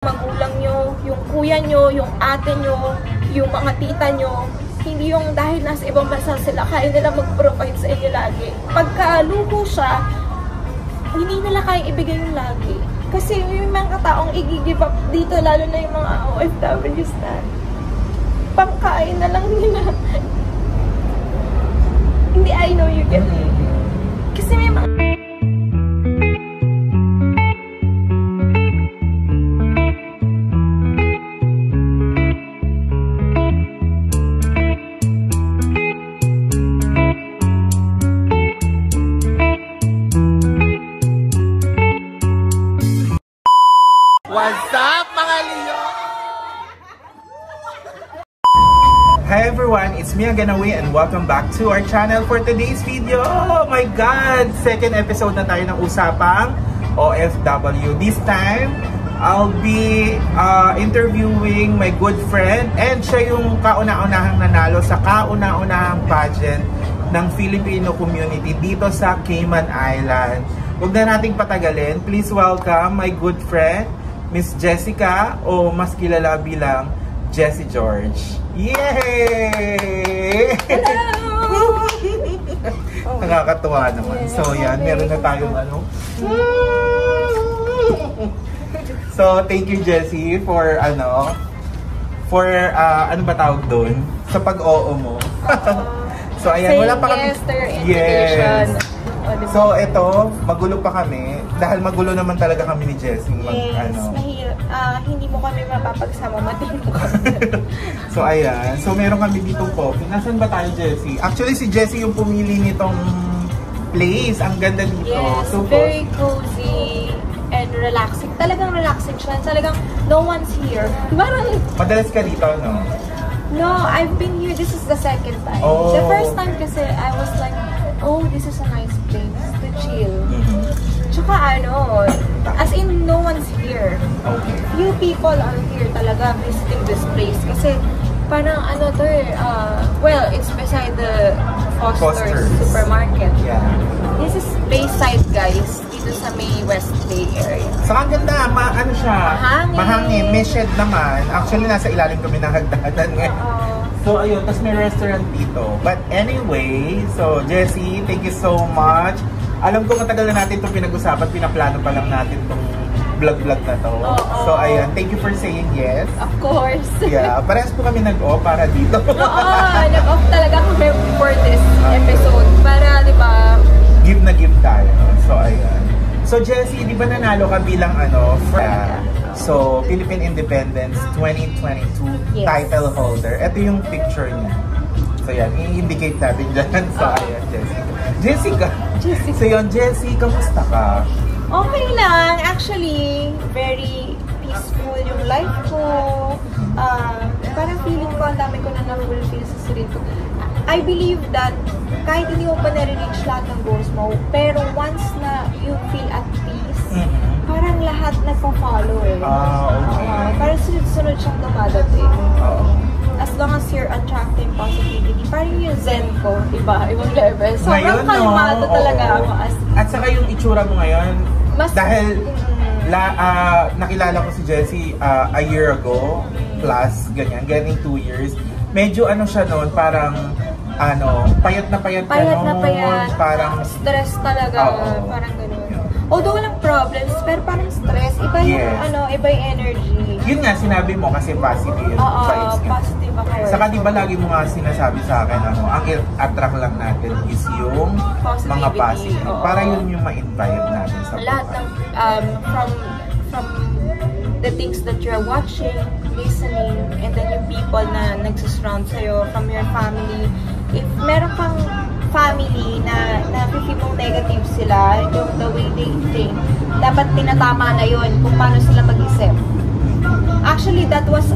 magulang nyo, yung kuya nyo, yung ate nyo, yung mga tita nyo, hindi yung dahil nasa ibang bansa sila, kaya nila mag-provide sa inyo lagi. Pagka luho siya, hindi nila kaya ibigay yung lagi. Kasi yung mga taong i-give up dito, lalo na yung mga OFWs na pangkain na lang nila. Hindi, I know you get me. Kasi may mga... What's up, mga Leo? Hi everyone, it's me Aganawi and welcome back to our channel for today's video. Oh my God! Second episode na tayo ng Usapang OFW. This time, I'll be interviewing my good friend and siya yung kauna-unahang nanalo sa kauna-unahang pageant ng Filipino community dito sa Cayman Island. Huwag na nating patagalin. Please welcome my good friend, Miss Jessica, o mas kilala bilang Jessie George. Yay! Hello! Nakakatuwa naman. So yan, meron na tayong ano. So thank you Jessie for ano ba tawag doon? Sa pag-oo mo. So ayan, wala pa kami. Yes. So ito, magulo pa kami dahil magulo naman talaga kami ni Jessie. Hindi mo kami mapapagsama, matino kami. So ayan, so meron kami ditong coffee. Nasaan ba tayo, Jessie? Actually si Jessie yung pumili nitong place. Ang ganda dito. Yes, so very cozy and relaxing. Talagang relaxing siya. Talagang no one's here. Parang madalas ka dito, no? No, I've been here. This is the second time. Oh. The first time kasi I was like, oh, this is a nice place to chill. Tsaka ano, as in no one's here. Okay. Few people are here talaga visiting this place. Kasi parang ano to well, it's beside the Foster's supermarket. Yeah. This is Bayside, guys. Dito sa may West Bay area. Saka ang ganda, ano siya? Mahangin. May shed naman. Actually, nasa ilalim kami ng hagdanan ngayon. So, ayun. Tapos may restaurant dito. But anyway, so Jessie, thank you so much. Alam ko matagal na natin itong pinag-usapan. Pinaplano pa lang natin itong vlog-vlog na to. So, ayun. Thank you for saying yes. Of course. Yeah. Parehas po kami nag-off para dito. Nag-off talaga kami for this episode. Para, di ba? Give na give tayo. So, ayun. So, Jessie, di ba nanalo ka bilang so, Philippine Independence 2022 title holder. Ito yung picture niya. So, yan. I-indicate natin dyan. So, ayan, Jessica. So, yun, Jessie, kamusta ka? Okay lang. Actually, very peaceful yung life ko. Parang feeling ko, ang dami ko na na-fulfill sa sarili ko. I believe that kahit hindi mo pa nare-reach lahat ng goals mo, pero once na you feel at peace, parang lahat nagpa-follow eh. Okay. Parang sunod-sunod siyang dumadating. As long as you're attracting positivity, parang yung zen ko, iba, ibang level. So, ngayon, kalmado talaga ako. At saka yung itsura mo ngayon, mas, dahil nakilala ko si Jessie a year ago, plus, ganyan, getting 2 years. Medyo ano siya noon, parang payat na payat ka noon. Parang stress talaga, parang gano'n. Although walang problems, pero parang stress. Iba yung iba yung energy. Yun nga, sinabi mo kasi positive vibes ka. Positive ako. Saka di ba lagi mo nga sinasabi sa akin, ang attract lang natin is yung mga positive. Para yun yung ma-invite natin sa buhay. Lahat ng, from the things that you're watching, listening, and then yung people na nagsusurround sa'yo, from your family. If meron kang family na feel mong negative sila, yung the way they think, dapat tinatama na yun kung paano sila mag-isip. Actually, that was,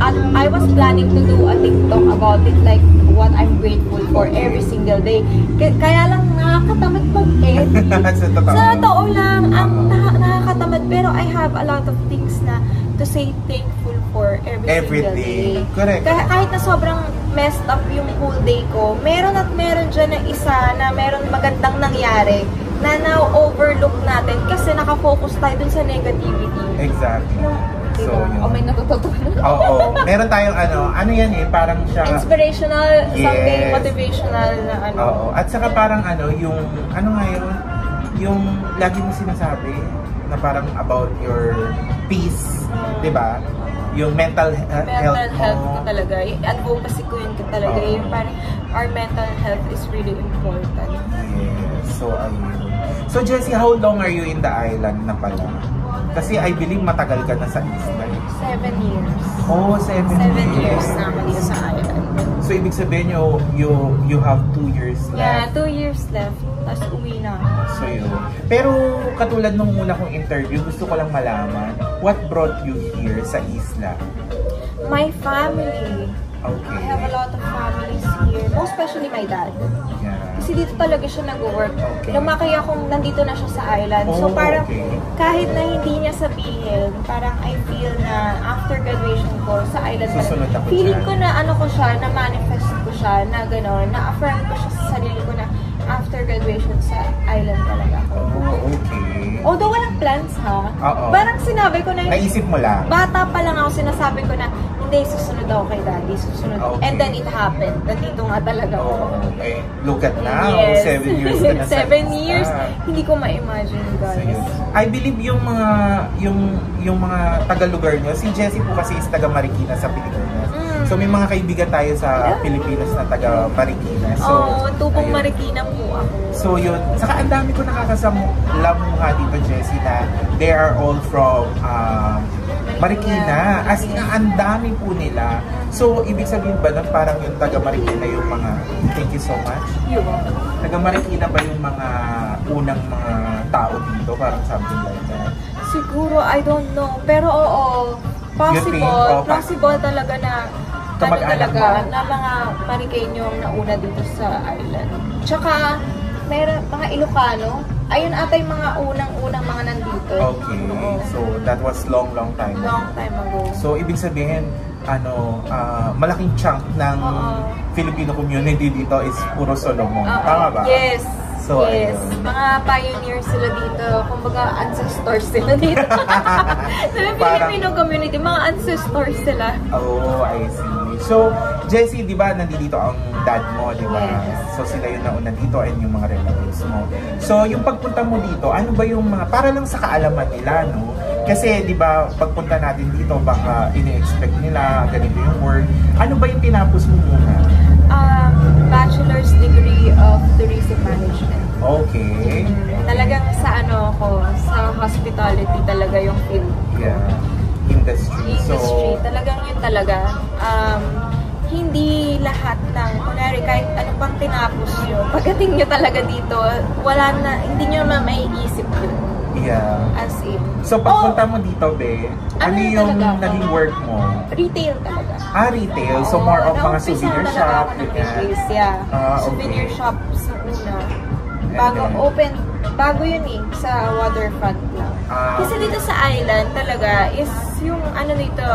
I was planning to do a TikTok about it, like what I'm grateful for every single day. Kaya lang nakakatamad mag-edit. Sa totoo lang, nakakatamad, pero I have a lot of things na to say thankful for every single day. Correct. Kahit na sobrang messed up yung whole day ko, meron dyan na isa na meron magandang nangyari na na-overlook natin kasi nakafocus tayo dun sa negativity. Exactly. No, So yun. O may natututunan. Oo. Meron tayong ano yan eh, parang siya... Inspirational, something motivational na ano. Oo. At saka parang yung, ano nga yun, yung lagi mo sinasabi na parang about your peace, di ba? Yung mental health ko talaga. Yung advocacy ko yun talaga. Yung parang our mental health is really important. Yes. So, ayun. So, Jessie, how long are you in the island na pala? Kasi I believe matagal ka na sa isla. 7 years. Oh, 7 years na ako dito sa island. So, ibig sabihin you have 2 years left. Yeah, 2 years left. Tapos uwi na ako. So, yun. Pero, katulad nung una kong interview, gusto ko lang malaman, what brought you here sa isla? My family. Okay. I have a lot of families here. Most especially my dad. Yeah. Kasi dito talaga siya nag-work. Okay. Lumaki akong nandito na siya sa island. So parang kahit na hindi niya sabihin, parang I feel na after graduation ko sa island, feeling ko na ano ko siya, na manifest ko siya, na gano'n, na affirm ko siya sa sarili ko na after graduation sa island talaga ako. Oh, okay. Although walang plans ha. Parang sinabi ko na naisip mo lang. Bata pa lang ako, sinasabi ko na hindi, susunod ako kay daddy, susunod. Okay. And then it happened. Nandito nga talaga ako. Okay. Look at now. Yes. 7 years ka na 7 years. Hindi ko ma-imagine, guys. So, I believe yung mga taga-lugar nyo, si Jessie po kasi is taga-Marikina sa Pilipinas. So may mga kaibigan tayo sa Pilipinas na taga-Marikina. So, tubong Marikina po ako. So yun. Saka ang dami ko nakakasamuha dito, Jessie, na they are all from Marikina. As in, ang dami po nila. So, ibig sabihin ba nun parang yung taga-Marikina yung mga, thank you so much. Taga-Marikina ba yung mga unang mga tao dito? Parang something like that. Siguro, I don't know. Pero oo, possible talaga na talaga na mga Marikeno ang nauna dito sa island. Tsaka, meron mga Ilocano. Ayun ata yung mga unang-unang mga nandito. Okay. So, that was long time ago. Long time ago. So, ibig sabihin, malaking chunk ng Filipino community dito is puro Solomon. Tama ba? Yes. So, yes. Mga pioneers sila dito. Kumbaga, ancestors sila dito. Sa Filipino community, mga ancestors sila. Oh, I see. So, Jessie, di ba, nandito ang dad mo, di ba? Yes. So, sila yung nauna dito and yung mga relatives mo. So, yung pagpunta mo dito, ano ba yung mga, para lang sa kaalaman nila, no? Kasi, di ba, pagpunta natin dito, baka ini-expect nila, ganito yung work. Ano ba yung tinapos mo muna? Bachelor's degree of Tourism Management. Okay. Talagang sa sa hospitality talaga yung field. Yeah. Industry. Talagang yun talaga. Hindi lahat ng, kunwari kahit ano pang tinapos nyo, pagdating nyo talaga dito, hindi nyo naman maiisip yun. Yeah. As in. So, pagpunta mo dito, be, ano yung naging work mo? Retail talaga. Retail? So, more of mga souvenir shop? Yeah. Souvenir shops una. Bago yun sa waterfront lang. Kasi dito sa island talaga is yung dito,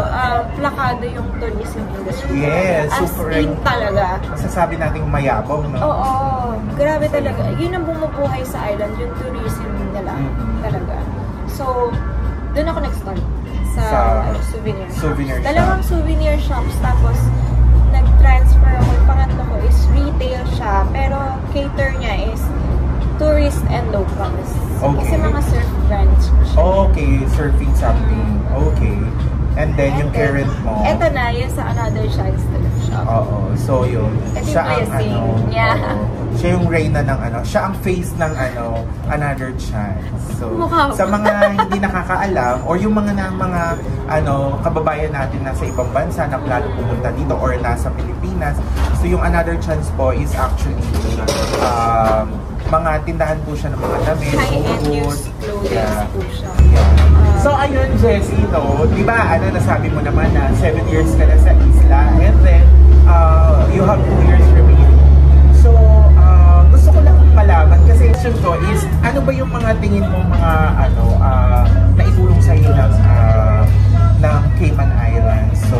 plakado yung tourism industry. Yes, super. As in talaga. Masasabi natin mayabong, no? Oo, grabe talaga. Yun ang bumubuhay sa island, yung tourism nila talaga. So, doon ako nag-start sa souvenir shops. Dalawang souvenir shops, tapos nag-transfer ako. Yung pangatlo ko is retail siya, pero cater niya is tourist and locals. Okay. Kasi mga surf brands ko siya. Okay, surfing something. Okay. And then yung current mo. Ito na, yun sa Another Chance shop. Oo. So yun. Ito siya yung blessing. Yeah. Siya yung reyna ng siya ang face ng Another Chance. So, sa mga hindi nakakaalam or yung mga kababayan natin nasa ibang bansa na plano pumunta dito or nasa Pilipinas. So yung Another Chance po is actually mga tindahan po siya ng mga damit, high-end used clothes po siya. So ayun, Jessie, di ba, nasabi mo naman na 7 years ka na sa isla and then you have 2 years remaining. So, gusto ko lang malaman kasi question ko is, ano ba yung mga tingin mo mga naitulong sa iyo ng Cayman Islands? So,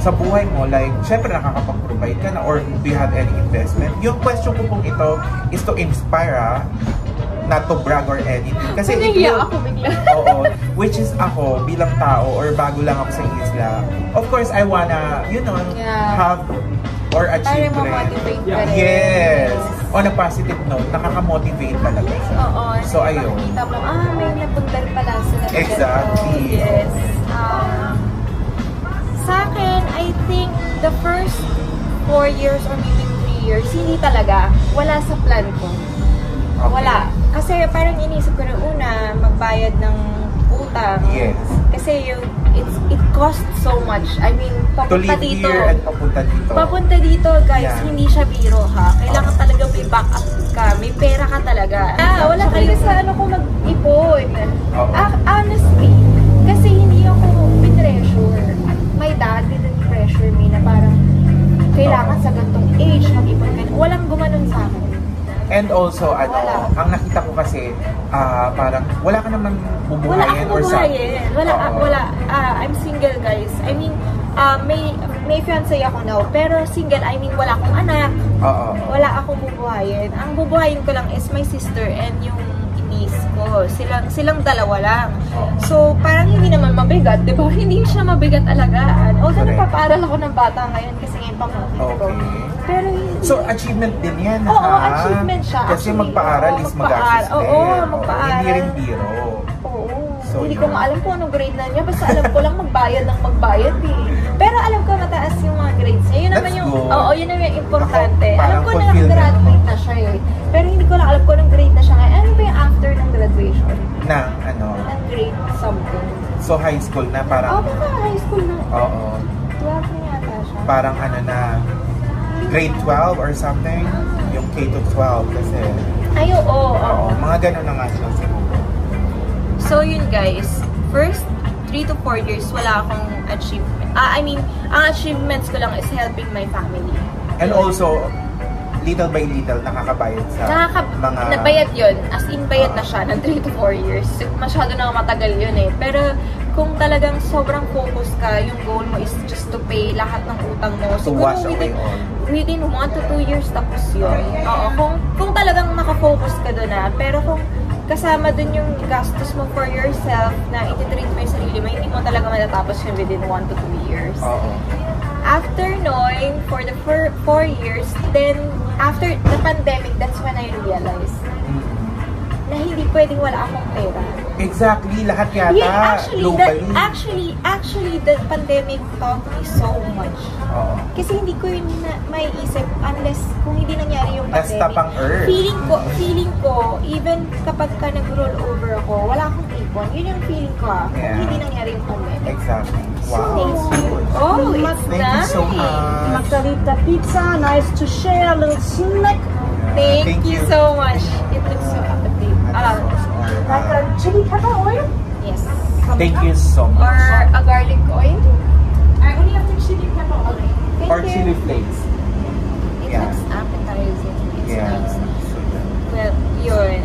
sa buhay mo, like, syempre nakakapag-provide ka na or do you have any investment? Yung question ko pong ito is to inspire not to brag or anything. Kasi Nahiya ako bigla. Oo. Which is ako, bilang tao, or bago lang ako sa isla, of course, I wanna, have or achieve Para ma-motivate ka rin. Yes. On a positive note, nakaka-motivate talaga siya. Oo. So, ayun. Nakita mo, may napundar pala sila. Exactly. Yes. Sa akin, I think the first 4 years or maybe 3 years, hindi talaga. Wala sa plan ko. Okay. Wala. Kasi parang inisip ko na una, magbayad ng utang. Yes. Kasi it costs so much. I mean, To papunta live dito. here and papunta dito. Papunta dito, guys, Yeah. hindi siya biro ha. Kailangan talaga may backup ka. May pera ka talaga. Wala kayo sa ano ko mag-ipon. Honestly, kasi hindi ako pinressure. My dad didn't pressure me na parang kailangan sa ganitong age mag-ipon ka. Walang gumanon sa akin. And also, Wala. ang nakita ko kasi, parang wala ka naman Wala bubuhayin akong or bubuhayin. something. Wala. I'm single, guys. I mean, may fiancé ako now. Pero single, I mean, wala akong anak. Oo. Wala akong bubuhayin. Ang bubuhayin ko lang is my sister and yung niece ko. Silang dalawa lang. So, parang hindi naman mabigat, di ba? Hindi siya mabigat alagaan. Although, Correct. napapaaral ako ng bata ngayon kasi ngayon pamangkin ko. Okay. Pero hindi. So, achievement din yan, Oo, ha? achievement siya. Kasi Actually, magpaaral is magastos din. Oo, magpaaral. Hindi rin biro. Oo. So, Hindi yun. ko nga alam kung anong grade na niya. Basta alam ko lang magbayad eh. Pero alam ko mataas yung mga grades niya. Yun naman That's yung, good. oo, yun naman yung importante. Ako, Alam parang ko na fulfillment. nakagraduate na siya eh. Pero hindi ko lang alam kung anong grade na siya ngayon. Ano ba yung after ng graduation? Na, Ng grade something. So, high school na, Oo, parang, baka high school na. oo. 12 na yata siya. Parang na, grade 12 or something. Yung K to 12 kasi. Ay, oo. Oo, mga ganun na nga siya siguro. So yun guys, first 3 to 4 years wala akong achievement. I mean, ang achievements ko lang is helping my family. And also, little by little, nakakabayad sa mga... Nabayad yun. As in, bayad na siya ng 3 to 4 years. Masyado na matagal yun eh. Pero kung talagang sobrang focus ka, yung goal mo is just to pay lahat ng utang mo. To wash away all. Within 1 to 2 years tapos yun. Oo, kung talagang nakafocus ka doon na. Pero kung kasama dun yung gastos mo for yourself na iti-treat mo yung sarili mo, hindi mo talaga matatapos yun within 1 to 2 years. Oo. After knowing for the 4 years, then after the pandemic, that's when I realized na hindi pwedeng wala akong pera. Exactly, lahat yata Yeah, globally. actually, the pandemic taught me so much. Oo. Kasi hindi ko yun maiisip unless kung hindi nangyari yung pandemic. Basta pang earth. Feeling ko, even kapag ka nag-roll over ako, wala akong ipon. Yun yung feeling ko kung Yeah. hindi nangyari yung pandemic. Exactly. Wow. Oh, it's Thank you so nice. much. Margarita pizza, nice to share, a little snack. Thank you so much. It looks so appetizing. Like a chili pepper oil. Yes. Thank you so much. Or a garlic oil. I only have the chili pepper oil. Thank Or you. chili flakes. It Yeah. looks appetizing. It's Yeah. nice. Well, yun.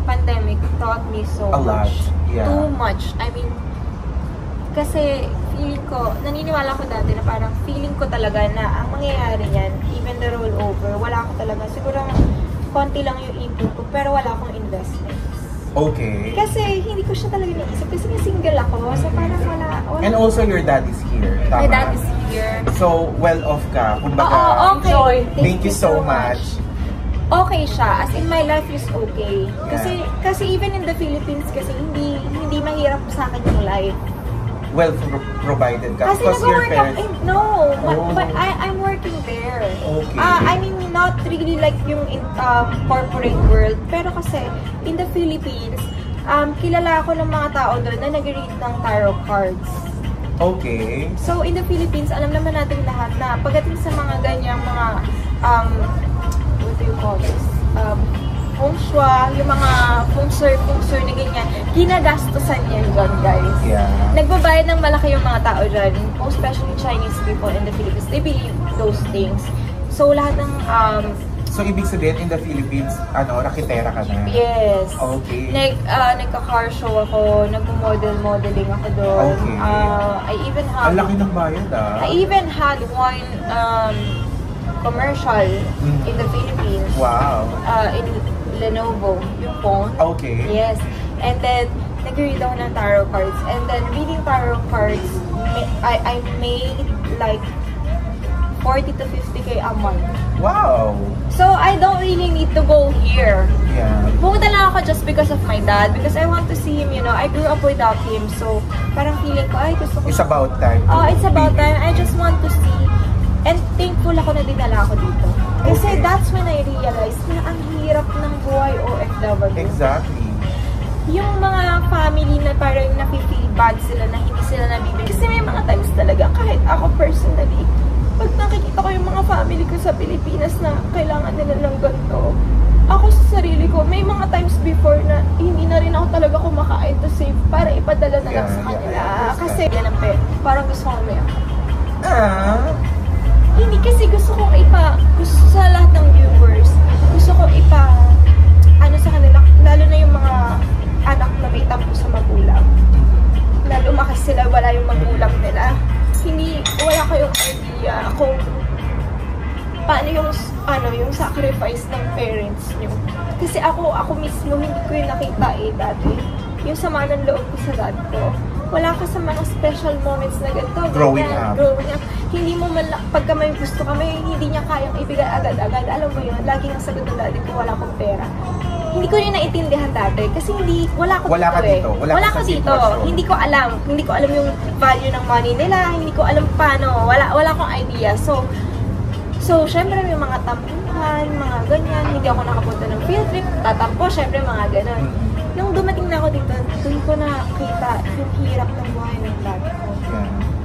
Pandemic taught me so A lot. much. Yeah. Too much. I mean, kasi feeling ko, naniniwala ko dati na parang feeling ko talaga na ang mangyayari niyan, even the rollover, wala ko talaga. Siguro konti lang yung ipon ko, pero wala akong investments. Okay. Kasi hindi ko siya talaga naisip. Kasi nga single ako, so parang wala. And also, your dad is here. Tama? My dad is here. So, well off ka. Kumbaga, Oo, okay. Enjoy. thank you so much. Okay siya, as in my life is okay. Yeah. Kasi even in the Philippines kasi hindi mahirap sa akin yung life. Well provided ka. Kasi Because your nag-work ako, parents... but I'm working there. Okay. I mean, not really like yung corporate world, pero kasi in the Philippines, kilala ako ng mga tao doon na nag-read ng tarot cards. Okay. So, in the Philippines, alam naman natin lahat na pagdating sa mga ganyang mga, what do you call this? Feng shui, yung mga feng shui na ganyan, ginagastosan yan dyan, guys. Yeah. Nagbabayad ng malaki yung mga tao dyan, most especially Chinese people in the Philippines. They believe those things. So, lahat ng, So, ibig sabihin, in the Philippines, rakitera ka na? yes. Okay. Nagka-car show ako, nag-modeling ako doon. Okay. I even have... Ang laki ng bayad, ah. I even had one commercial in the Philippines. Wow. In Lenovo, yung phone. Okay. Yes. And then, nag-read ako ng tarot cards. And then, reading tarot cards, I made like 40 to 50K a month. Wow! So, I don't really need to go here. Yeah. Pumunta lang ako just because of my dad. Because I want to see him, you know. I grew up without him. So, parang feeling ko, ay, gusto ko. It's about time. Oh, it's about time. I just want to see. And thankful ako na dinala ako dito. Kasi that's when I realized na ang hirap ng buhay OFW. Exactly. Yung mga family na parang nafe-feel bad sila na hindi sila nabibigyan. Kasi may mga times talaga, kahit ako personally, pag nakikita ko yung mga family ko sa Pilipinas na kailangan nila ng ganito, ako sa sarili ko, may mga times before na hindi na rin ako talaga kumakain to save para ipadala na lang sa kanila. Kasi yan ang parang gusto ko may hindi kasi gusto kong gusto sa lahat ng viewers, gusto ko ano sa kanila, lalo na yung mga anak na may tampo sa magulang. Na lumakas sila, wala yung magulang nila. Wala kayong idea kung paano yung sacrifice ng parents nyo. Kasi ako mismo, hindi ko yung nakita dati. Yung sama ng loob ko sa dad ko. Wala ka sa mga special moments na ganito. Growing up. Hindi mo pagka may gusto ka, hindi niya kayang ibigay agad-agad. Alam mo yun, lagi ang sagot ng daddy ko, wala akong pera. Hindi ko rin naiintindihan dati kasi wala ka dito. Wala ka dito. Hindi ko alam yung value ng money nila, hindi ko alam paano. Wala akong idea. So syempre may mga tampuhan, mga ganyan. Hindi ako nakapunta ng field trip, tatampo, syempre mga ganon. Nung dumating na ako dito, doon ko nakita yung hirap ng buhay ng dad ko.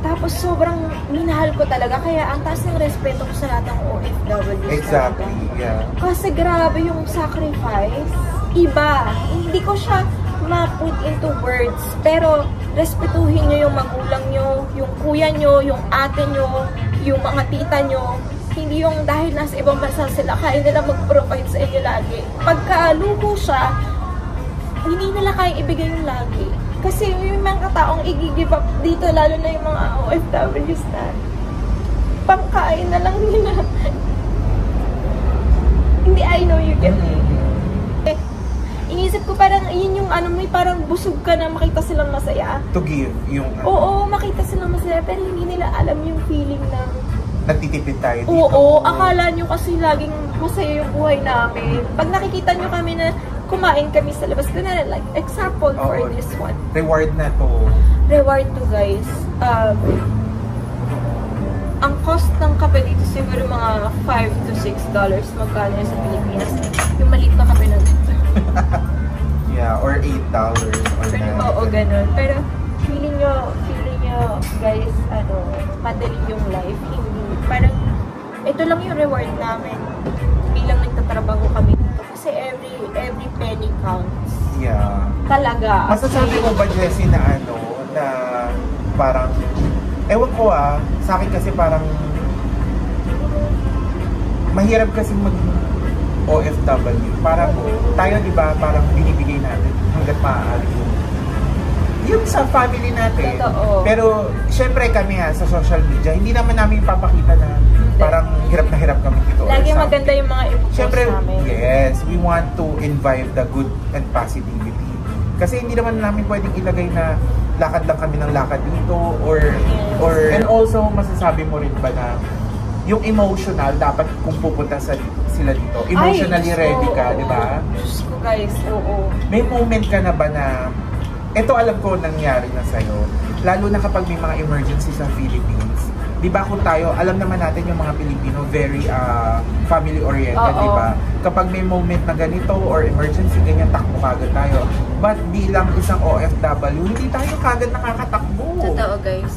Tapos sobrang minahal ko talaga, kaya ang taas ng respeto ko sa lahat ng OFW. Exactly, yeah. Kasi grabe yung sacrifice. Iba. Hindi ko siya ma-put into words. Pero respetuhin nyo yung magulang nyo, yung kuya nyo, yung ate nyo, yung mga tita nyo. Hindi yung dahil nasa ibang bansa sila, kaya nila mag-provide sa inyo lagi. Pagka luho siya, hindi nila kaya ibigay yung lagi. Kasi yung mga taong i-give up dito, lalo na yung mga OFWs na pangkain na lang nila. Hindi, I know you get me. Inisip ko parang, yun yung may parang busog ka na makita silang masaya. To give yung Oo, makita silang masaya, pero hindi nila alam yung feeling ng nagtitipid tayo dito. Oo, akala nyo kasi laging masaya yung buhay namin. Pag nakikita nyo kami na kumain kami sa labas, ganun, like, example for this one. Reward na to. Reward to, guys. Ang cost ng kape dito siguro mga $5 to $6 magkano sa Pilipinas. Yung maliit na kape na yeah, or $8 or oo, ganun. Pero feeling nyo, guys, madali yung life. Hindi. Parang, ito lang yung reward namin. Bilang nagtatrabaho kami dito. Kasi every penny counts. Yeah. Talaga. Masasabi mo ba, Jessie, na na parang, ewan ko sa akin kasi parang, mahirap kasi maging OFW. Parang, tayo diba, parang binibigay natin hanggat maaari yung sa family natin. Totoo. Pero, syempre kami sa social media, hindi naman namin papakita na parang hirap na hirap kami dito. Lagi maganda yung mga i-post syempre, namin. Yes, we want to invite the good and positivity. Kasi hindi naman namin pwedeng ilagay na lakad lang kami ng lakad dito or and also masasabi mo rin ba na yung emotional dapat kung pupunta sila dito, emotionally ready ka, di ba? Diyos ko, guys, oo. May moment ka na ba na ito alam ko nangyari na sa'yo, lalo na kapag may mga emergency sa Philippines. Di ba kung tayo, alam naman natin yung mga Pilipino, very family-oriented, di ba? Kapag may moment na ganito or emergency, ganyan, takbo kagad tayo. But bilang isang OFW, hindi tayo kagad nakakatakbo. Totoo, guys.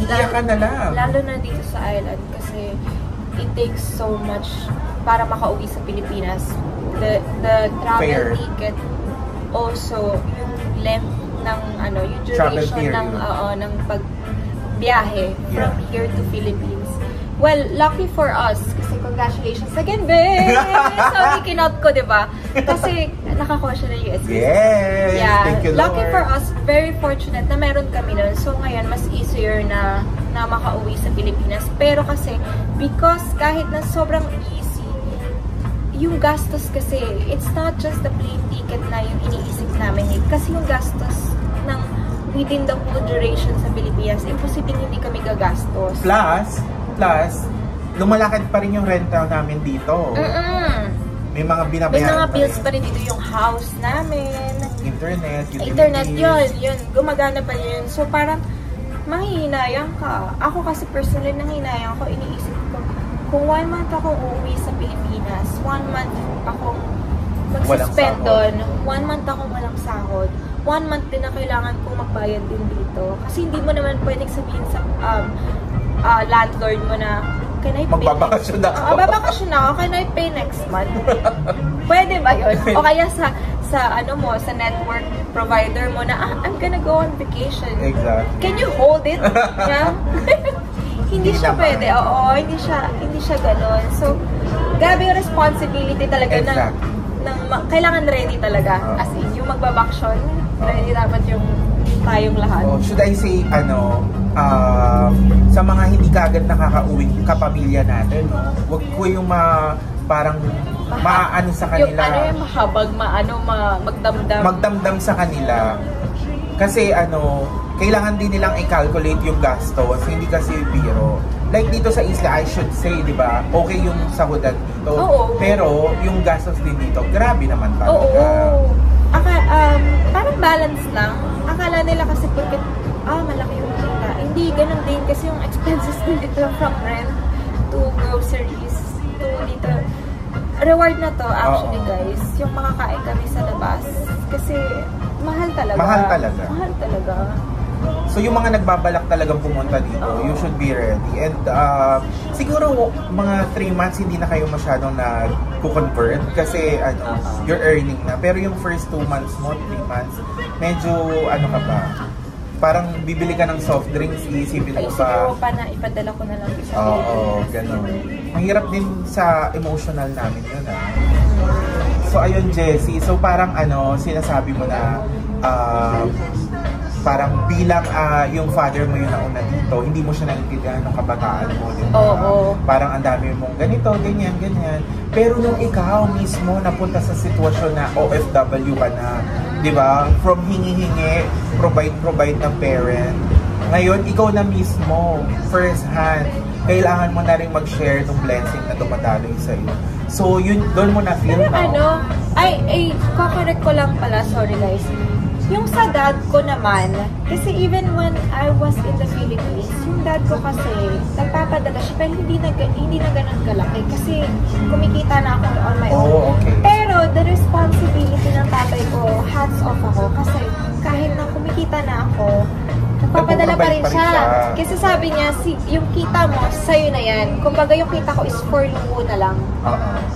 Iiyak ka na lang. Lalo na dito sa island kasi it takes so much para makauwi sa Pilipinas. The travel ticket, also yung length ng yung duration ng pagbiyahe from here to Philippines. Well, lucky for us kasi congratulations again, babe. Sorry, kinot ko, diba? Kasi nakakuha siya ng US visa. Yes! Yeah, thank you, lucky Lord. for us, very fortunate na meron kami nun. So ngayon, mas easier na makauwi sa Pilipinas. Pero kasi, because kahit na sobrang easy, yung gastos kasi, it's not just the plane ticket na yung iniisip namin eh. Kasi yung gastos ng within the whole duration sa Pilipinas, imposibleng hindi kami gagastos. Plus, lumalakad pa rin yung rental namin dito. May mga binabayaran. May mga bills pa rin dito, yung house namin. Internet, utilities. Internet, yun. Gumagana pa yun. So, parang manghihinayang ka. Ako kasi personally nanghihinayang ko, iniisip ko, kung 1 month akong uuwi sa Pilipinas, 1 month akong mag-suspend doon, 1 month akong walang sahod, 1 month din na kailangan kong magbayad din dito. Kasi hindi mo naman pwedeng sabihin sa landlord mo na, can I pay magbabakasyon ako. Babakasyon ako, can I pay next month? Pwede ba yun? O kaya sa sa network provider mo na, I'm gonna go on vacation. Exactly. Can you hold it? Yeah? Hindi siya pwede. Oo, hindi siya ganun. So, grabe yung responsibility talaga ng kailangan ready talaga. As in, yung magbabakasyon, ready dapat yung tayong lahat. Should I say, sa mga hindi kaagad nakakauwing kapamilya natin, wag ko yung parang maano sa kanila. Yung yung mahabag, magdamdam. Magdamdam sa kanila. Kasi kailangan din nilang i-calculate yung gastos, hindi kasi biro. Like dito sa isla, I should say, di ba, okay yung sahudan dito. Pero yung gastos din dito, grabe naman talaga. Parang balance lang. Akala nila kasi porque, malaki yung kita. Hindi, ganun din. Kasi yung expenses din dito from rent to groceries to dito. Reward na to actually guys. Yung makakain kami sa labas. Kasi mahal talaga. Mahal talaga. Mahal talaga. So yung mga nagbabalak talagang pumunta dito, you should be ready. And siguro mga 3 months hindi na kayo masyadong nag-convert kasi you're earning na. Pero yung first 2 months mo, 3 months, medyo ka pa. Parang bibili ka ng soft drinks, iisipin mo pa. Isipin mo pa na ipadala ko na lang sa gano'n. Mahirap din sa emotional namin yun. So ayun Jessie, so parang sinasabi mo na parang bilang yung father mo yung nauna dito, hindi mo siya naiintindihan ng kabataan mo. Parang ang dami mong ganito, ganyan. Pero nung ikaw mismo napunta sa sitwasyon na OFW ka na, di ba? From hingi-hingi, provide ng parent. Ngayon, ikaw na mismo, first hand, kailangan mo na rin mag-share ng blessing na dumadaloy sa'yo. So, yun, doon mo na-feel na. Kakorek ko lang pala, sorry guys. Yung sa dad ko naman, kasi even when I was in the Philippines, yung dad ko kasi, nagpapadala siya, pero hindi na ganun kalaki. Kasi kumikita na ako on my own. Pero the responsibility ng tatay ko, hats off ako. Kasi kahit na kumikita na ako, nagpapadala pa rin siya. Kasi sabi niya, yung kita mo, sa'yo na yan. Kumbaga yung kita ko is for luho na lang.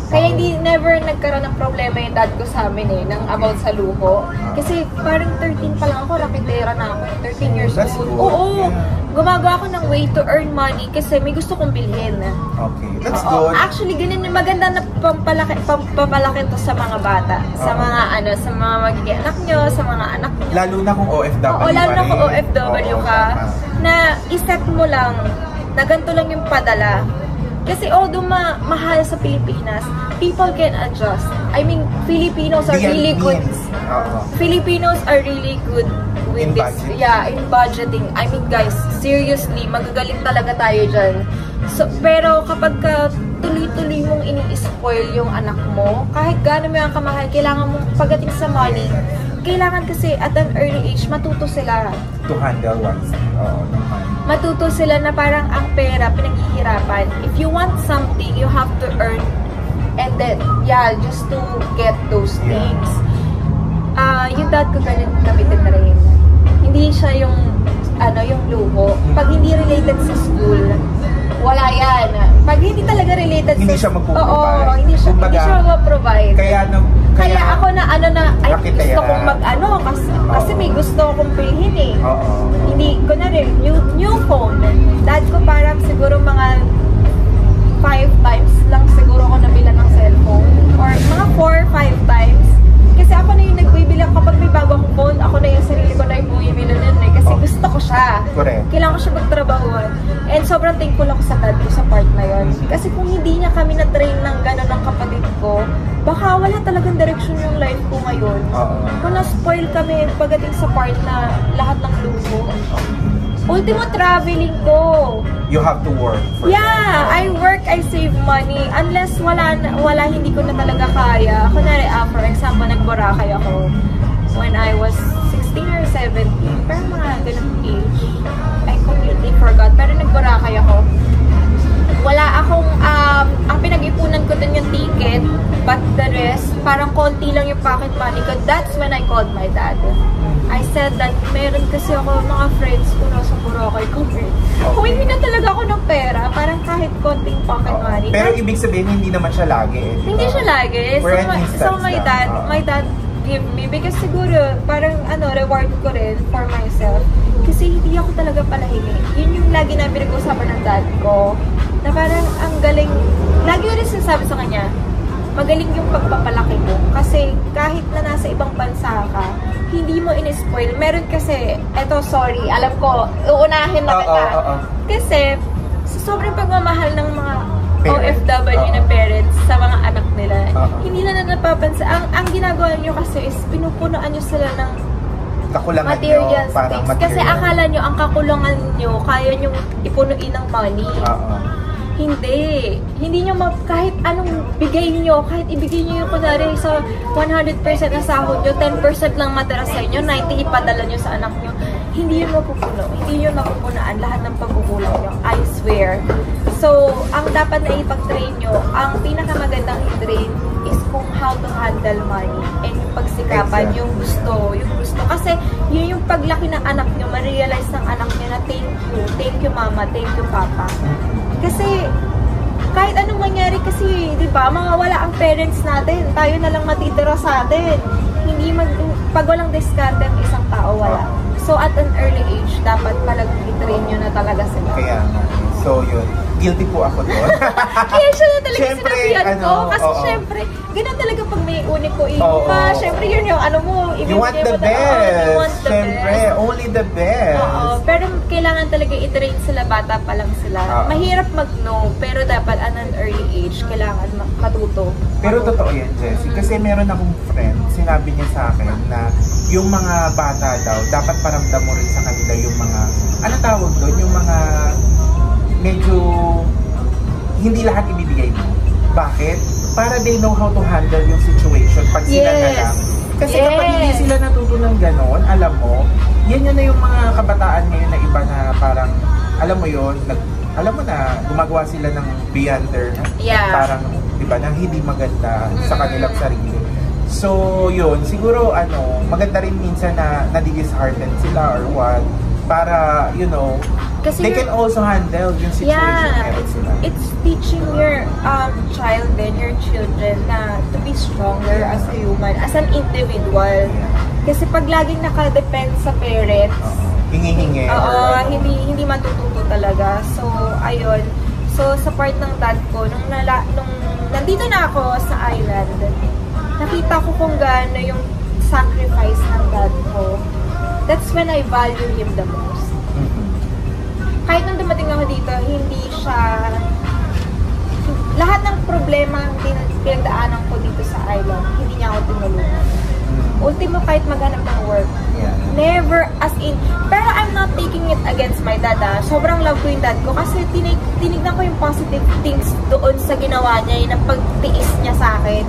Kaya never nagkaroon ng problema yung dad ko sa amin ng about sa luho. Kasi parang 13 pa lang ako, rapidera na ako. 13 years old. Gumagawa ako ng way to earn money kasi may gusto kong bilhin. Okay, that's good. Actually, ganun yung maganda na pampalaki to sa mga bata. Sa mga sa mga magiging anak nyo, sa mga anak nyo. Lalo na kung OFW lalo na kung OFW ka, na iset mo lang na ganito lang yung padala. Kasi although mahal sa Pilipinas, people can adjust. I mean, Filipinos are really good. Filipinos are really good with this. Yeah, in budgeting. I mean, guys, seriously, magagaling talaga tayo dyan. So, pero kapag tuloy-tuloy mong ini-spoil yung anak mo, kahit gaano mo yung kamahal, kailangan mong pagdating sa money, kailangan kasi at an early age, matuto sila. To handle one's matuto sila na parang ang pera, pinaghihirapan. If you want something, you have to earn. And then, just to get those things. Yung dad ko ganun kapitin na rin. Hindi siya yung luho. Pag hindi related sa school, wala yan. Pag hindi talaga related hindi siya magpo-provide. Hindi siya mag-provide. Kaya ako gusto kong kasi may gusto akong bilhin Hindi ko na rin, new phone. Dad ko parang siguro mga 5 times lang siguro ako nabilan ng cellphone. Or mga 4 or 5 times. Kasi ako na yung nagbibili. Kapag may bago akong phone, ako na yung sarili ko na yung bumibili nun Kasi gusto ko siya. Correct. Kailangan ko siya magtrabahuan. And sobrang thankful ako sa dad ko sa part na yun. Kasi kung hindi niya kami na-train ng gano'n ng kapatid ko, baka wala talagang direction yung life ko ngayon. Kung na-spoil kami pagdating sa part na lahat ng luho. Ultimo traveling ko. You have to work for Yeah, I work, I save money. Unless wala, hindi ko na talaga kaya. Kunwari, for example, nag-Boracay ako when I was 16 or 17. Pero mga ganun age. I completely forgot. Pero nag-Boracay ako. Wala akong, ang pinag-ipunan ko dun yung ticket, but the rest, parang konti lang yung pocket money ko. That's when I called my dad. I said that meron kasi ako mga friends ko na sa Boracay ko. Huwingi na talaga ako ng pera, parang kahit konting pocket money. Pero ibig sabihin, hindi naman siya lagi. Hindi siya lagi. So my dad give me, because siguro, parang reward ko rin for myself. Kasi hindi ako talaga palahingi. Yun yung lagi na pinag-usapan ng dad ko. Na parang ang galing, lagi ko rin sinasabi sa kanya, magaling yung pagpapalaki mo. Kasi kahit na nasa ibang bansa ka, hindi mo in-spoil. Meron kasi, sorry, alam ko, uunahin na kita. Kasi, sa sobrang pagmamahal ng mga OFW na parents sa mga anak nila, hindi na napapansin. Ang ginagawa nyo kasi is, pinupunuan nyo sila ng material things. Kasi akala nyo, ang kakulangan nyo, kaya nyo ipunuin ng money. Hindi. Hindi nyo kahit anong bigay nyo, kahit ibigay nyo yung kunwari sa 100% na sahod nyo, 10% lang matira sa inyo, 90% ipadala nyo sa anak nyo. Hindi yun mapupuno. Hindi yun mapupunaan lahat ng pagkukulang nyo. I swear. So, ang dapat na ipag-train nyo, ang pinakamagandang i-train is kung how to handle money and yung pagsikapan, yung gusto. Kasi yun yung paglaki ng anak nyo, ma-realize ng anak nyo na thank you mama, thank you papa. Kasi kahit anong mangyari kasi, di ba, mga wala ang parents natin, tayo na lang matitira sa atin. Pag walang diskarte ang isang tao, wala. So at an early age, dapat palang i-train nyo na talaga sila. Kaya nga. So yun, guilty po ako doon. Kaya siya na talaga sinabihan ko. Kasi syempre, ganun talaga pag may uni ko syempre yun yung you want the best. Syempre, only the best. Pero kailangan talaga i-train sila, bata pa lang sila. Mahirap mag-no, pero dapat at an early age, kailangan matuto. Pero totoo yan, Jessie. Kasi meron akong friend, sinabi niya sa akin na yung mga bata daw, dapat paramdam mo rin sa kanila yung mga, ano tawag doon, yung mga medyo hindi lahat ibibigay mo. Bakit? Para they know how to handle yung situation pag sila na lang. Kasi kapag hindi sila natuto ng ganon, alam mo, yan na yung mga kabataan ngayon na iba na parang, alam mo yun, alam mo na, gumagawa sila ng beyonder, parang, diba, nang hindi maganda sa kanilang sarili. So, yun, siguro, maganda rin minsan na nadi-dishearten sila or what, para, you know, kasi they can also handle yung situation meron sila. It's teaching your child and your children na to be stronger as a human, as an individual. Kasi pag laging nakadepend sa parents, hingi-hingi. Hindi matututo talaga. So, ayun. So, sa part ng dad ko, nung nandito na ako sa island, nakita ko kung gaano yung sacrifice ng dad ko. That's when I value him the most. Kahit nung dumating ako dito, hindi siya, lahat ng problema ang pinagdaanan ko dito sa island, hindi niya ako tinulungan. Ultimo, kahit maghanap ng work, never, as in, pero I'm not taking it against my dad, sobrang love ko yung dad ko, kasi tinignan ko yung positive things doon sa ginawa niya, yung pagtiis niya sa akin,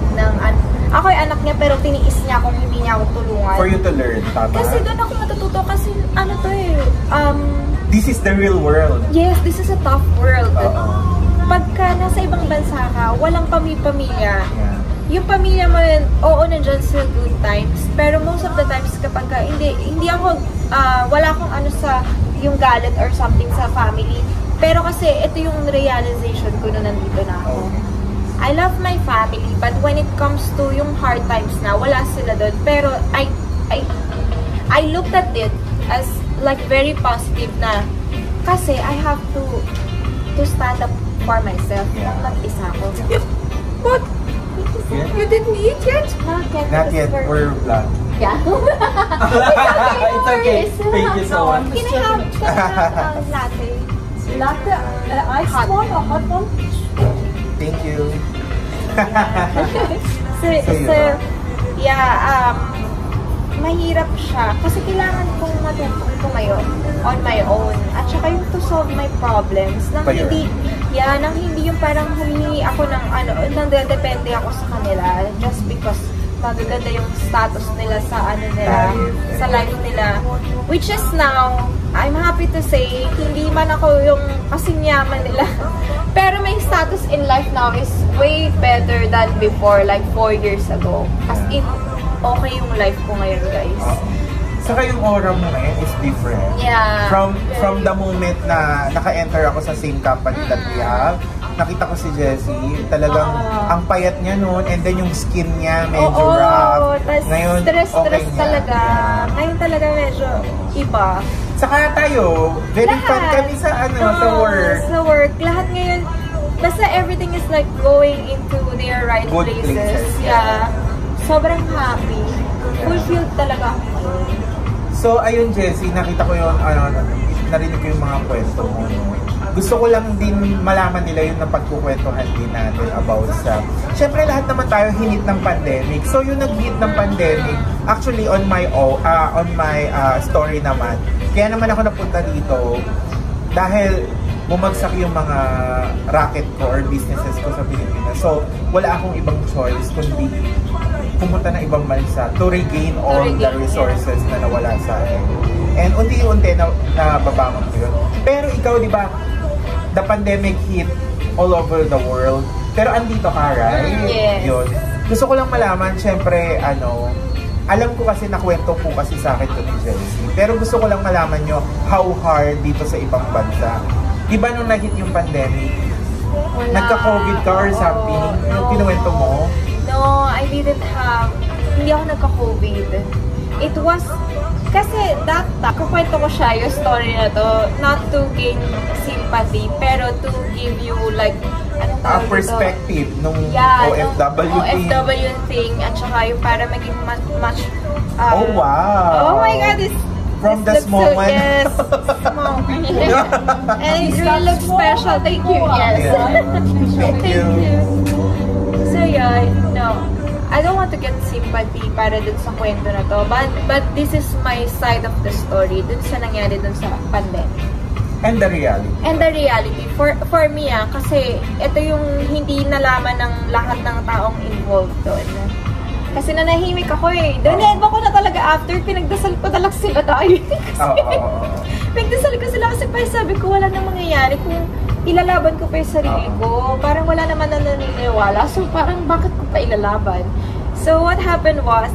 ako yung anak niya, pero tiniis niya kung hindi niya ako tulungan. For you to learn, tama? Kasi doon ako matututo, kasi this is the real world. Yes, this is a tough world. Pagka nasa ibang bansa ka, walang pamilya. Yung pamilya mo yun, nandyan sa good times. Pero most of the times kapag hindi ako, wala akong sa yung galit or something sa family. Pero kasi ito yung realization ko na nandito na ako. I love my family, but when it comes to yung hard times na, wala sila doon. Pero I looked at it as like very positive na kasi I have to stand up for myself. Mag-isa ko. What? You didn't eat yet? Not yet. We're vlog. Yeah. It's okay. Thank you so much. Can I have latte? Latte, iced Hot. one or hot one? Thank you. So, yeah, mahirap siya. Kasi kailangan kong matutong tumayo on my own. At saka yung to solve my problems. Nang hindi yung parang humingi ako ng nang depende ako sa kanila. Just because magaganda yung status nila sa sa life nila. Which is now, I'm happy to say, hindi man ako yung kasing yaman nila. Pero my status in life now is way better than before, like 4 years ago. As in, okay yung life ko ngayon, guys. Saka yung aura mo ngayon is different. Yeah. From the moment na naka-enter ako sa same company that we have, nakita ko si Jessie, talagang ang payat niya noon, and then yung skin niya medyo rough. Ngayon, stress talaga. Ngayon talaga medyo iba. Saka tayo, very fun kami sa sa work. Sa work. Lahat ngayon, basta everything is like going into their right places. Yeah. Sobrang happy. Fulfilled talaga ako ngayon. So, ayun Jessie, nakita ko yung, narinig ko yung mga kwento mo. Gusto ko lang din malaman nila yung napagkukwentuhan din natin about sa... Siyempre, lahat naman tayo hinit ng pandemic. So, yung nag-hit ng pandemic, actually on my story naman, kaya naman ako napunta dito dahil bumagsak yung mga racket ko or businesses ko sa Pilipinas. So, wala akong ibang choice kundi pumunta ng ibang bansa to regain all the resources na nawala sa akin. And unti-unti na babangon ko yun. Pero ikaw, di ba, the pandemic hit all over the world. Pero andito ka, right? Yes. Yun. Gusto ko lang malaman, syempre, alam ko kasi nakwento po kasi sa akin ito ni Jessie. Pero gusto ko lang malaman nyo how hard dito sa ibang bansa. Di ba nung nag-hit yung pandemic, nagka-COVID ka or something? Yung kinuwento mo? No, I didn't have, hindi ako nagka-COVID. It was, kasi that time, kukwento ko siya, yung story na to, not to gain sympathy, pero to give you like, a perspective nung OFW thing, at saka yung para maging much, oh wow! Oh my God, from the small one. Yes, small. And it really looks special. Thank you. Yes. Thank you. So yeah, no, I don't want to get sympathy para dun sa kwento na to. But this is my side of the story dun sa nangyari dun sa pandemic. And the reality. And the reality. For me kasi ito yung hindi nalaman ng lahat ng taong involved doon. Kasi nanahimik ako eh. Dinedba ko na talaga after, pinagdasal ko talaga sila tayo. Pinagdasal ko sila kasi pa sabi ko wala nang mangyayari kung ilalaban ko pa yung sarili ko. Parang wala naman na naniniwala. So parang bakit ko pa ilalaban? So what happened was,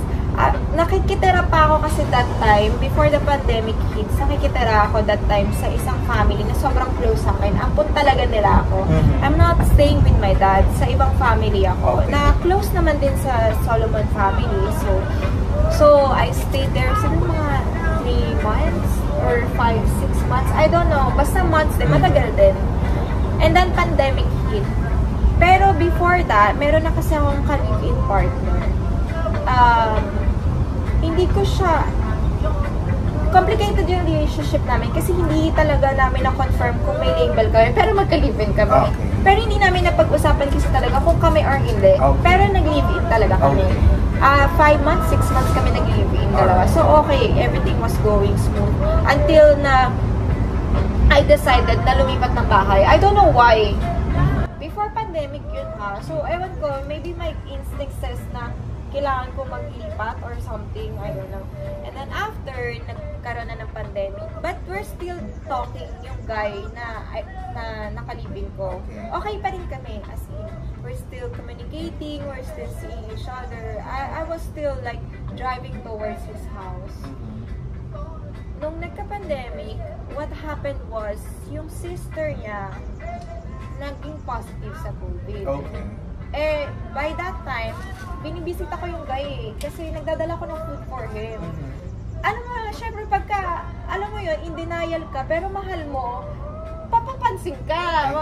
nakikitira pa ako kasi that time, before the pandemic hits, nakikitira ako that time sa isang family na sobrang close sa akin. Ampun talaga nila ako. I'm not staying with my dad. Sa ibang family ako. Na close naman din sa Solomon family. So I stayed there siguro mga 3 months or 5, 6 months. I don't know. Basta months din. Matagal din. And then pandemic hit. Pero before that, meron na kasi akong ka-live-in partner. Hindi ko siya, complicated yung relationship namin kasi hindi talaga namin na-confirm kung may label kami, pero magka-live-in kami. Pero hindi namin napag-usapan kasi talaga kung kami or hindi. Pero nag-live-in talaga kami. 5 months, 6 months kami nag-live-in dalawa. So okay, everything was going smooth. Until na I decided na lumipat ng bahay. I don't know why. Before pandemic yun So ewan ko, maybe my instinct says na kailangan ko maglipat or something, I don't know. And then after, nagkaroon na ng pandemic. But we're still talking, yung guy na nakalibing ko. Okay pa rin kami, as in, we're still communicating, we're still seeing each other. I was still like driving towards his house. Nung nagka-pandemic, what happened was, yung sister niya, naging positive sa COVID. Okay. By that time, binibisita ko yung guy kasi nagdadala ko ng food for him. Alam mo, syempre pagka, alam mo yun, in denial ka, pero mahal mo, papapansin ka.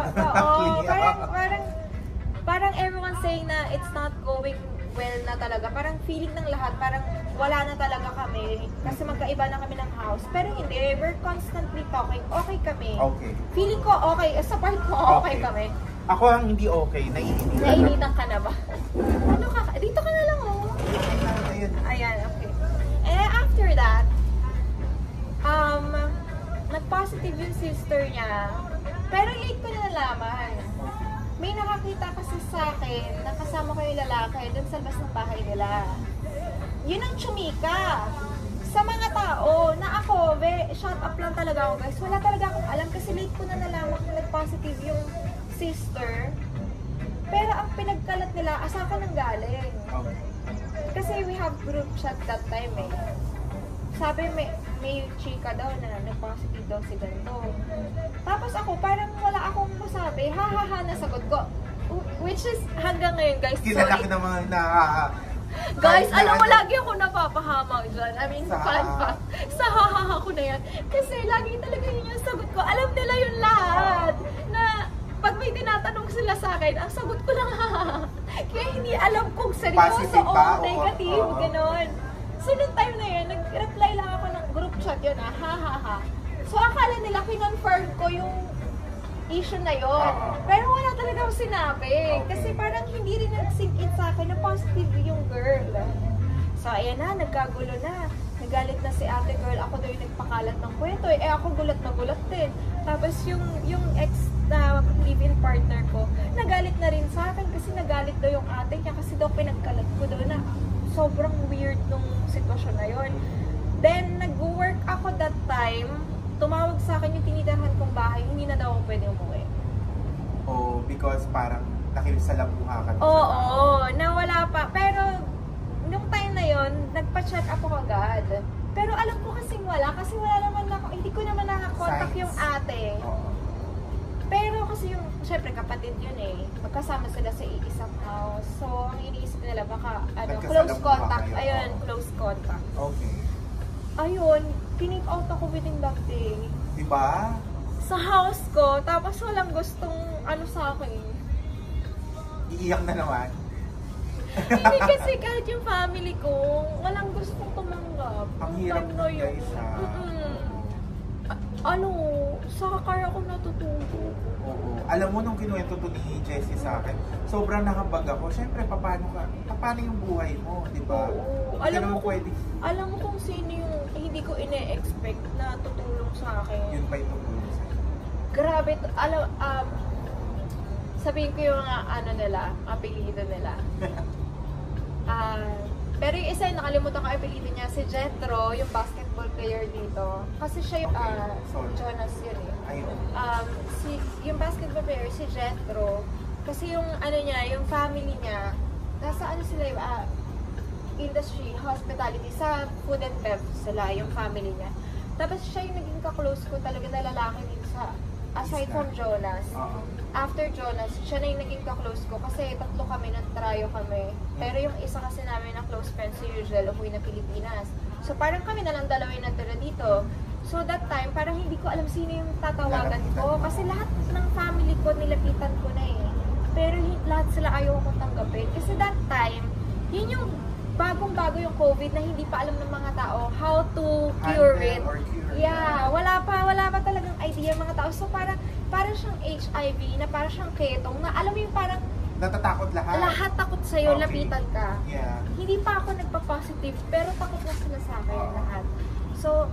Parang everyone saying na it's not going well na talaga. Parang feeling ng lahat, parang wala na talaga kami. Kasi magkaiba na kami ng house. Pero hindi, we're constantly talking. Okay kami. Okay. Feeling ko okay. Sa part mo, okay kami. Ako ang hindi okay. Naiinitan. Nainitan ka na ba? Ano ka? Dito ka na lang, oh. Ayan. Ayan, okay. And after that, nag-positive yung sister niya. Pero late ko na nalaman. May nakakita kasi sa akin na kasama ko yung lalaki dun sa labas ng bahay nila. Yun ang chumika sa mga tao na ako, shut up lang talaga ako guys. Wala talaga akong alam kasi late ko na nalaman kung nag-positive yung sister. Pero ang pinagkalat nila, asa ka nang galing. Kasi we have group chat that time eh. Sabi may chika daw na nag-positive daw si ganito. Tapos ako, parang wala akong masabi. Ha, nasagot ko. Which is, hanggang ngayon, guys, Kinalaki naman na... Guys, alam mo, lagi ako napapahamak dyan. I mean, fun fact. Sa hahaha ko na yan. Kasi lagi talaga yun yung sagot ko. Alam nila yun lahat. Na pag may tinatanong sila sa akin, ang sagot ko lang hahaha. Kaya hindi alam kung seryoso o negative, ganon. So, nung time na yun, nag-reply lang ako ng group chat yun, ha. So, akala nila, kinonfirm ko yung issue na yun. Pero wala talaga akong sinabi. Kasi parang hindi rin nag-sink in sa akin na positive yung girl. So, ayan na, nagkagulo na. Nagalit na si ate girl. Ako daw yung nagpakalat ng kwento. Eh, ako gulat na gulat din. Tapos, yung ex na live-in partner ko, nagalit na rin sa akin kasi nagalit daw yung ate niya kasi daw pinagkalat ko daw na sobrang weird nung sitwasyon na yun. Then, nag-work ako that time. Tumawag sa akin yung tinitirahan kong bahay. Hindi na daw ako pwede umuwi. Oh, because parang nakisalambuha ka. Oo, nawala pa. Pero, nung time na yun, nagpa-check up ako agad. Pero alam ko kasing wala. Kasi wala naman ako, hindi ko naman nakakontak yung ate. Pero kasi yung, syempre kapatid yun eh. Magkasama sila sa isang house. So, ang iniisip nila baka, close contact. Ayun, close contact. Okay. Ayun, pinik out ako within that day. Diba? Sa house ko, tapos walang gustong sa akin. Iiyak na naman. Hindi kasi kahit yung family ko, walang gustong tumanggap. Ang hirap na guys ha. Sa car ako natutulog. Oo. Alam mo, nung kinuwento to ni Jessie sa akin, sobrang nakabag ako. Siyempre, paano yung buhay mo, di ba? Oo. Alam mo kung sino yung hindi ko ine-expect na tutulong sa akin. Yun pa yung tutulong sa'yo. Grabe, sabihin ko yung apelido nila. Pero yung isa, nakalimutan ko apelido niya, si Jetro, yung basketball player dito. Kasi siya yung, Jonas yun eh. Yung basketball player, si Jetro, kasi yung, yung family niya, nasa sila yung, industry, hospitality, sa food and bev sila, yung family niya. Tapos siya yung naging ka-close ko talaga na lalaki din sa, aside from Jonas. After Jonas, siya na yung naging ka-close ko kasi tatlo kami, nag-tryo kami. Pero yung isa kasi namin na close friend si Usual, umuwi na Pilipinas. So parang kami na lang dalawa yung natira dito. So that time, parang hindi ko alam sino yung tatawagan ko. Kasi lahat ng family ko, nilapitan ko na eh. Pero lahat sila ayaw akong tanggapin. Kasi that time, yun yung bagong-bago yung COVID na hindi pa alam ng mga tao how to cure it. Yeah, wala pa talagang idea ng mga tao. So parang siyang HIV, na parang siyang ketong, na alam mo yung parang natatakot lahat. Lahat takot sa'yo, lapitan ka. Yeah. Hindi pa ako nagpa-positive, pero takot na sila sa akin lahat. So,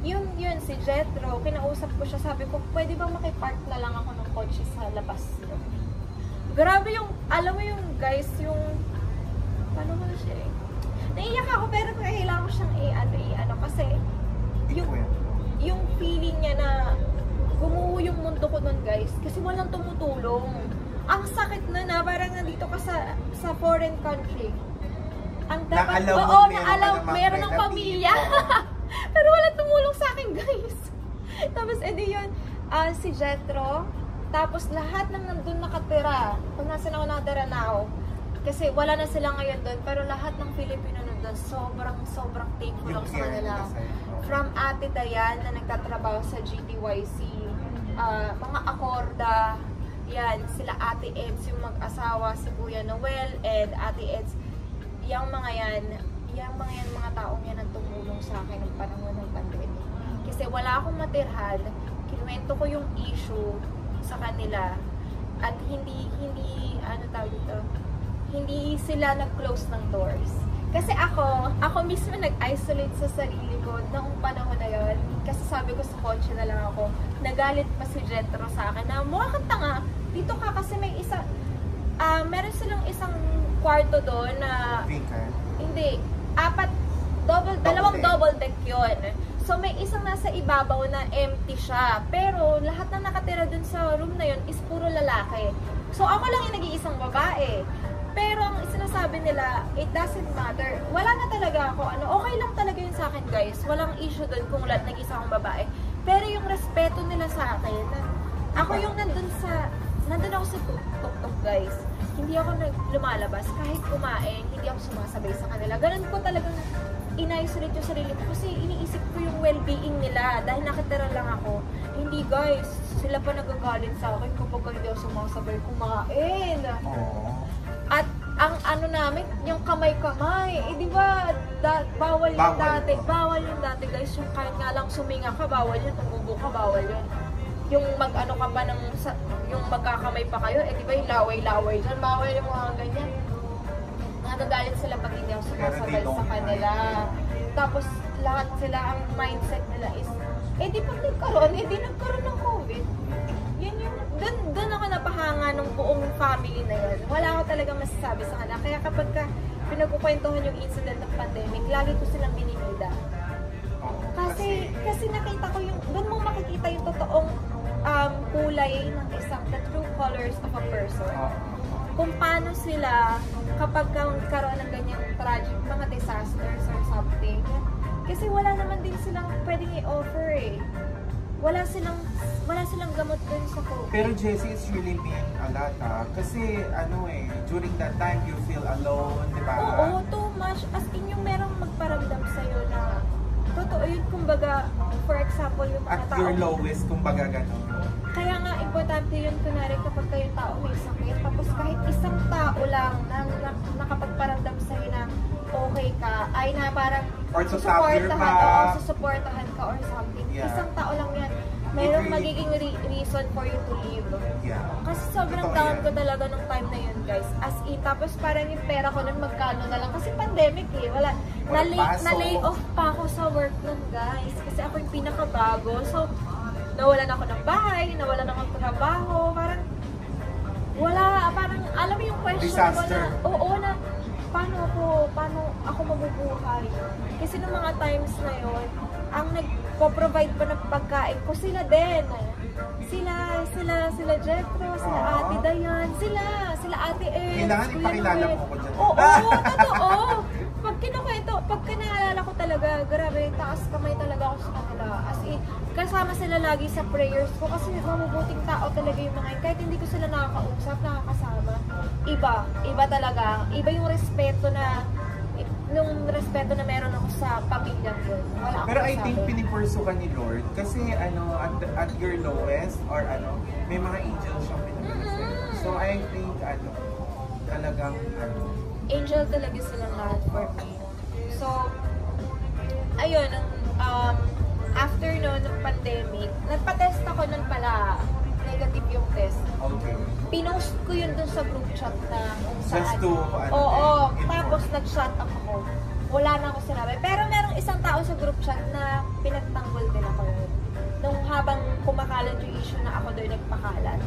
yun, si Jetro, kinausap ko siya, sabi ko, pwede ba makipark na lang ako ng kotse sa labas? Grabe yung, alam mo yung guys, yung, paano mo na siya eh? Naiiyak ako, pero kailangan ko siyang kasi, yung feeling niya na, gumuho yung mundo ko nun guys, kasi walang tumutulong. Ang sakit na parang nandito ka sa foreign country. Ang dapat, meron ng pamilya. Pero walang tumulong sa akin guys. Tapos edi yun, si Jetro, tapos lahat ng nandun nakatira, kung nasan ako nakatira now, kasi wala na sila ngayon doon, pero lahat ng Filipino nandun, sobrang thankful ako sa kanila. From Ate Dayan na nagtatrabaho sa GTYC, mga Acorda, yan, sila Ate Eds, yung mag-asawa, si Kuya Noel, and Ate Eds, yung mga yan, mga taong yan ang tumulong sa akin ng panahon ng pandemic. Kasi wala akong matirhan, kinuwento ko yung issue sa kanila at hindi sila nag-close ng doors. Kasi ako mismo nag-isolate sa sarili ko noong panahon na yun. Kasi sabi ko sa kotse na lang ako, nagalit pa si Jetro sa akin na mukha kang tanga, dito ka kasi may meron silang isang kwarto doon na hindi, dalawang double deck yun. So may isang nasa ibabaw na empty siya, pero lahat na nakatira dun sa room na yun is puro lalaki. So ako lang yung nag-iisang babae. Pero ang sinasabi nila, it doesn't matter. Wala na talaga ako, okay lang talaga yun sa akin, guys. Walang issue doon kung nag-isa akong babae. Pero yung respeto nila sa akin, ako yung nandun ako sa tuk-tuk, guys. Hindi ako lumalabas. Kahit kumain, hindi ako sumasabay sa kanila. Ganun ko talagang in-isolate yung sarili ko. Kasi iniisip ko yung well-being nila. Dahil nakitira lang ako. Hindi, guys. Sila pa nagagalit sa akin kapag hindi ako sumasabay kumain. At ang namin, yung kamay-kamay, di ba, bawal yung dati. Bawal yung dati, guys. Yung kahit nga lang suminga ka, bawal yun. Tumubo ka, bawal yun. Yung mag-ano ka pa yung magkakamay pa kayo, di ba yung laway-laway dyan, bawal yung mga ganyan. Nagagalit sila pag hindi ako sumasabay sa kanila. Tapos, lahat sila, ang mindset nila is, di pag nagkaroon, di nagkaroon ng COVID. Yan yung, doon ako napahanga ng buong family na yun. Wala ako talaga masasabi sa kanila. Kaya kapag pinagkukwentuhan yung incident ng pandemic, lagi ko silang bininida. Kasi nakita ko yung, doon mo makikita yung totoong kulay ng the true colors of a person. Kung paano sila kapag karoon ng ganyang tragic mga disasters or something. Kasi wala naman din silang pwedeng i-offer Wala silang gamot dun sa COVID. Pero Jessie, it's really mean a lot kasi during that time you feel alone, di ba? Oo, too much. As in yung merong magparamdam sa'yo na totoo yun, kumbaga, for example, yung mga at your lowest, kumbaga gano'n. Kaya nga, importante yun, kunwari kapag kayong tao may sakit, tapos kahit isang tao lang na nakapagparamdam sa'yo na okay ka, ay na parang susuportahan ka or something. Yeah. Isang tao lang yan. Mayroong magiging reason for you to leave. Yeah. Kasi sobrang down ko talaga nung time na yun, guys. As in, tapos parang yung pera ko nun magkano na lang. Kasi pandemic wala. Na-lay off pa ako sa work nun, guys. Kasi ako yung pinakabago. So, nawalan ako ng bahay, nawalan ako ng trabaho. Parang, alam mo yung question ko na, na, paano ako mabubuhay? Kasi nung mga times na yun, ang nagpo-provide pa ng pagkain ko, sila din. Sila Jetro, sila Ate Dayan, sila Ate Ed. Kailangan ipakilala mo ko dyan. Oo, totoo. Pag kinaalala ko talaga, grabe, taas kamay talaga ako sa kanila. As in, kasama sila lagi sa prayers ko kasi mabubuting tao talaga yung mga yun. Kahit hindi ko sila nakakausap, nakakasama. Iba talaga. Iba yung respeto na meron ako sa pamilyang yun. Pero I think pinipurso ka ni Lord kasi at your lowest or may mga angels siyang pinipurso. So I think talagang angel talaga silang lahat for me. So ayun, after ng pandemic, nagpa-test ako nun pala. Negative yung test. Okay. Pinost ko yun dun sa group chat na kung saan. Just to, tapos nag-shut up ako. Wala na ako sinabi. Pero merong isang tao sa group chat na pinagtanggol din ako yun. Nung habang kumakalat yung issue na ako doon nagpakalat,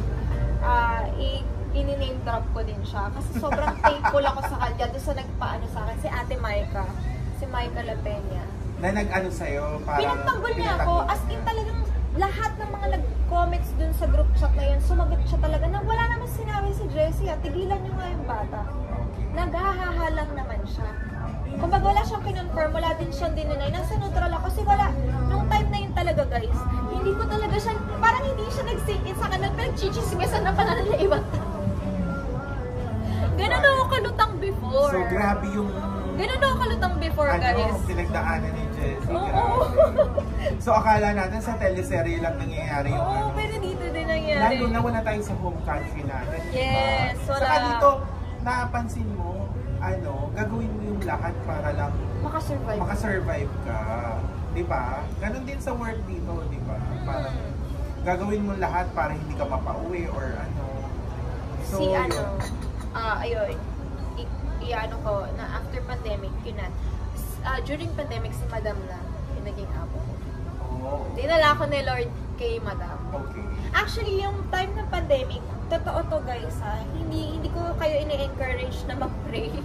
ini-name drop ko din siya. Kasi sobrang thankful ako sa kanya doon sa nagpaano sa akin, si Ate Maika. Si Maika La Peña. Na nag-ano sa'yo? Pinagtanggol niya ako. As in talagang lahat ng mga nag-comments dun sa group chat na yun, sumagot siya talaga na wala naman sinabi si Jessie, tigilan niyo nga yung bata. Naghahahalang naman siya. Kumbaga wala siyang kinonfirm, wala din siyang dininay. Nasa neutral ako kasi wala. Nung time na yun talaga, guys, hindi ko talaga siya, parang hindi siya nag-sink in sa kanan, pero chichismisan na pala nila iba. Ganun ako kalutang before. So, grabe yung Ganun ako kalutang before, guys. Pinagdaanan ni Jessie. Oo. So, akala natin sa teleserye lang nangyayari yung pero dito din nangyayari. Lalo na wala tayo sa home country natin. Yes, wala. Saka dito, napansin mo, gagawin mo yung lahat para lang makasurvive ka. Di ba? Ganon din sa work dito, di ba? Parang gagawin mo lahat para hindi ka mapauwi or ano. So, ayun, i-ano ko, na after pandemic, yun na. During pandemic, si Madam na yung naging apo ko. Oh. Dinala ko ni Lord kay Madam. Okay. Actually, yung time ng pandemic, totoo to guys hindi ko kayo ini-encourage na mag-pray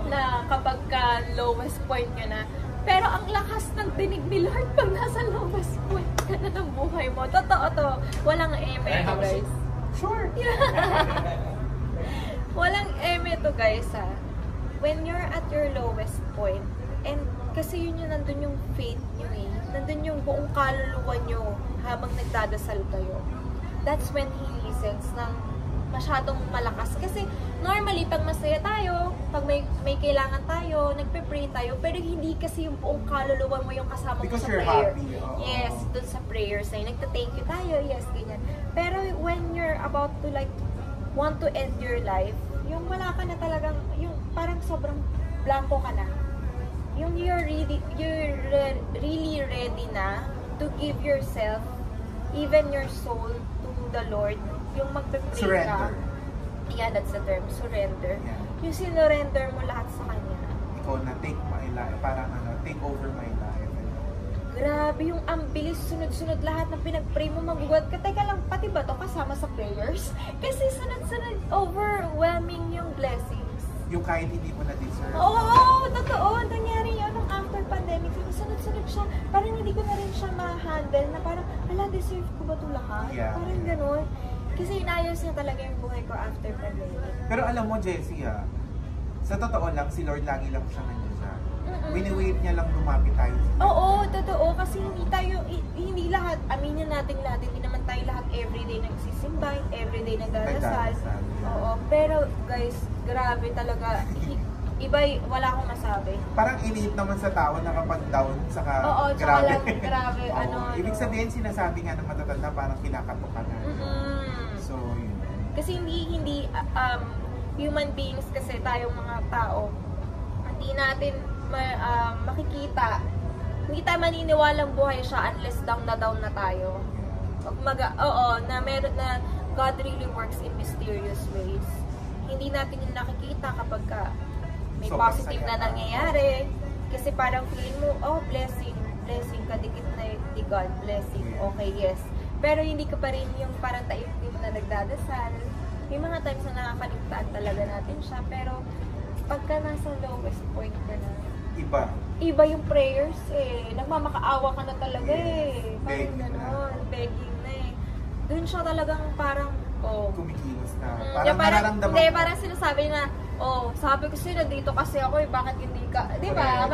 na kapag ka lowest point nyo na. Pero ang lakas ng dinig ni Lord pag nasa lowest point ka na ng buhay mo. Totoo to. Walang eme to guys. Sure. Walang eme to guys When you're at your lowest point, and kasi yun nandun yung faith nyo nandun yung buong kaluluwa nyo habang nagdadasal kayo. That's when He listens ng masyadong malakas. Kasi normally, pag masaya tayo, pag may kailangan tayo, nagpe-pray tayo, pero hindi kasi yung buong kaluluwa mo yung kasama mo sa prayer. Happy. Yes, dun sa prayer sa'yo. Nagta-thank you tayo, yes, ganyan. Pero when you're about to want to end your life, yung wala ka na talagang, yung parang sobrang blanco ka na. Yung you're really ready na to give yourself, even your soul, to the Lord. Yung magpe-pray Surrender. ka. Yeah, that's the term. Surrender. Yeah. Yung sinurrender mo lahat sa Kanya. Ikaw na take my life, parang take over my life. Grabe, yung ang bilis, sunod-sunod lahat ng pinag-pray mo, magugulat ka. Teka lang, pati ba to kasama sa prayers? Kasi sunod-sunod, overwhelming yung blessings. Yung kahit hindi mo na-deserve. Oo, totoo. Nangyari yun nung after pandemic. Sunod-sunod siya. Parang hindi ko na rin siya ma-handle na parang, deserve ko ba ito lahat? Yeah. Parang ganun. Kasi inayos niya talaga yung buhay ko after pandemic. Pero alam mo, Jessie, sa totoo lang, si Lord lagi lang siya nandiyan siya. Wini-wait niya lang lumapit tayo. Oo, totoo. Kasi hindi lahat, aminin natin lahat, hindi naman tayo lahat everyday nagsisimba, everyday nagdarasal. Oo, pero guys, grabe talaga. Iba, wala akong masabi. Parang iniit naman sa tao na kapag down, saka oo, grabe. Grabe. Ibig sabihin, sinasabi nga ng matatanda, parang kinakato ka na. So, yun. Kasi hindi human beings kasi tayong mga tao, hindi natin makikita, hindi tayo maniniwalang buhay siya unless down na tayo. Na meron na God really works in mysterious ways. Hindi natin yung nakikita kapag may so, positive na nangyayari. Kasi parang feeling mo, blessing, kadikit na ni God, blessing, okay, yes. Pero hindi ka pa rin yung parang taimtim na nagdadasal. May mga times na nakakaligtaan talaga natin siya, pero pagka nasa lowest point ka na, iba yung prayers nagmamakaawa ka na talaga parang gano'n, begging na doon siya talagang parang kumikilos na, parang nararamdaman hindi, parang sinasabi na sabi ko sa'yo, nandito kasi ako bakit hindi ka, di ba?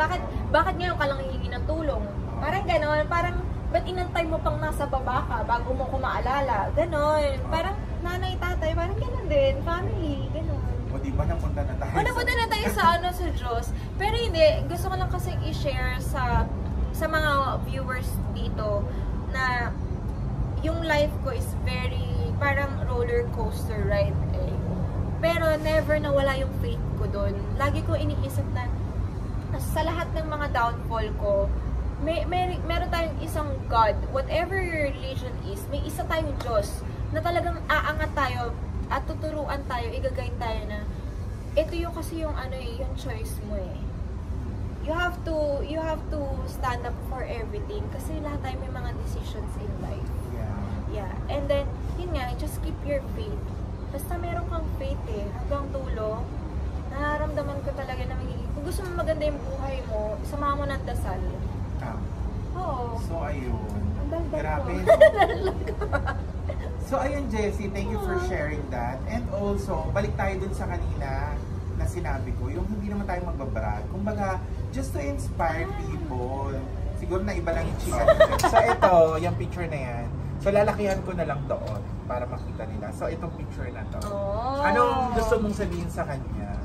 Bakit ngayon ka lang hihingi ng tulong? Parang gano'n, parang ba't inantay mo pang nasa baba ka bago mo ko maalala? Gano'n, parang nanay, tatay, parang gano'n din, family, gano'n. O diba napunta na tayo? Napunta na tayo sa sa Diyos. Pero hindi, gusto ko lang kasi i-share sa mga viewers dito na yung life ko is very, parang roller coaster ride Pero never nawala yung faith ko doon. Lagi ko iniisip na sa lahat ng mga downfall ko, meron tayong isang God, whatever your religion is, may isa tayong Diyos na talagang aangat tayo at tuturuan tayo, igagay tayo na ito yung kasi yung yung choice mo You have to stand up for everything kasi lahat tayo may mga decisions in life. Yeah. And then, yun nga, just keep your faith. Basta meron kang faith hanggang dulo, nararamdaman ko talaga na kung gusto mo maganda yung buhay mo, isama mo ng dasal. Oo. So, ayun. Ang grabe. So, ayun, Jessie, thank you for sharing that. And also, balik tayo dun sa kanina na sinabi ko, yung hindi naman tayo magbabrag. Kumbaga, just to inspire people. Siguro na iba lang yung chika natin. So, ito, yung picture na yan. So, lalakihan ko na lang doon para makita nila. So, itong picture na to. Anong gusto mong sabihin sa kanya?